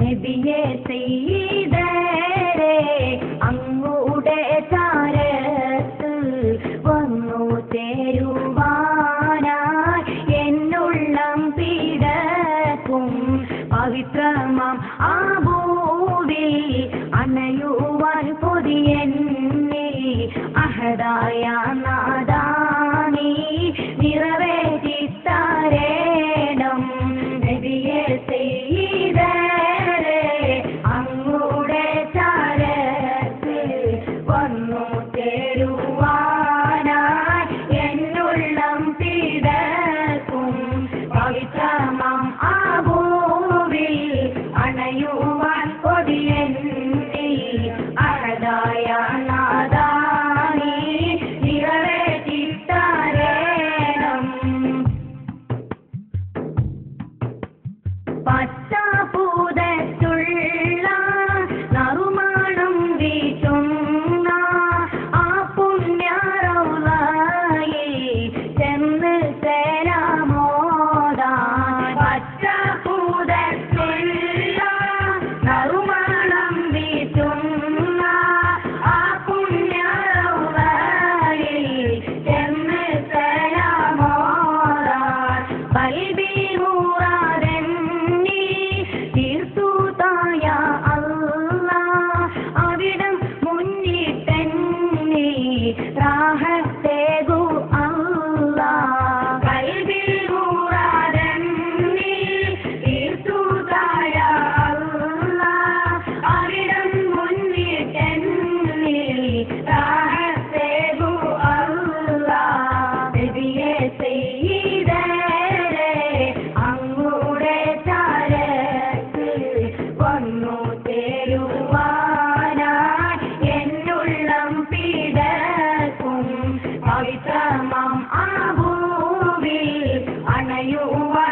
നബിയെ സയ്യിദരേ അങ്ങുടെ ചാരത്ത് വന്നു ചേരുവാനായി എന്നുള്ളം പിടക്കും പവിത്രമാം ആ ഭൂവിൽ അണയുവാൻ കൊതിയെന്നിൽ അഹദായ നാദാനി നിറവേറ്റിത്തരേണം നബിയെ സയ്യിദരേ അങ്ങുടെ ചാരത്ത് വന്നു ചേരുവാനായി എന്നുള്ളം പിടക്കും പവിത്രമാം ആ ഭൂവിൽ അണയുവാൻ കൊതിയെന്നിൽ അഹദായ നാദാനി നിറവേറ്റിത്തരേണം പച്ചപൂതത്തുള്ള നറുമണം വീശുന്ന ആ പുണ്യറൗളയിൽ ചെന്ന് സലാമോദാൻ പച്ചപൂതത്തുള്ള നറുമണം വീശുന്ന ആ പുണ്യറൗളയിൽ ചെന്ന് സലാമോദാൻ കൽബിൽ മുറാദെന്നി തീർത്തുതായ അല്ലാഹ് അവിടം മുന്നിട്ടെന്നി റാഹത്തേകു അല്ലാഹ് കൽബിൽ മുറാദെന്നി തീർത്തുതായ അല്ലാഹ് അവിടം മുന്നിട്ടെന്നി റാഹത്തേകു അല്ലാഹ് നബിയെ സയ്യിദരേ അങ്ങുടെ ചാരത്ത് വന്നു ചേരുവാനായി എന്നുള്ളം പിടക്കും പവിത്രമാം ആ ഭൂവിൽ അണയുവാൻ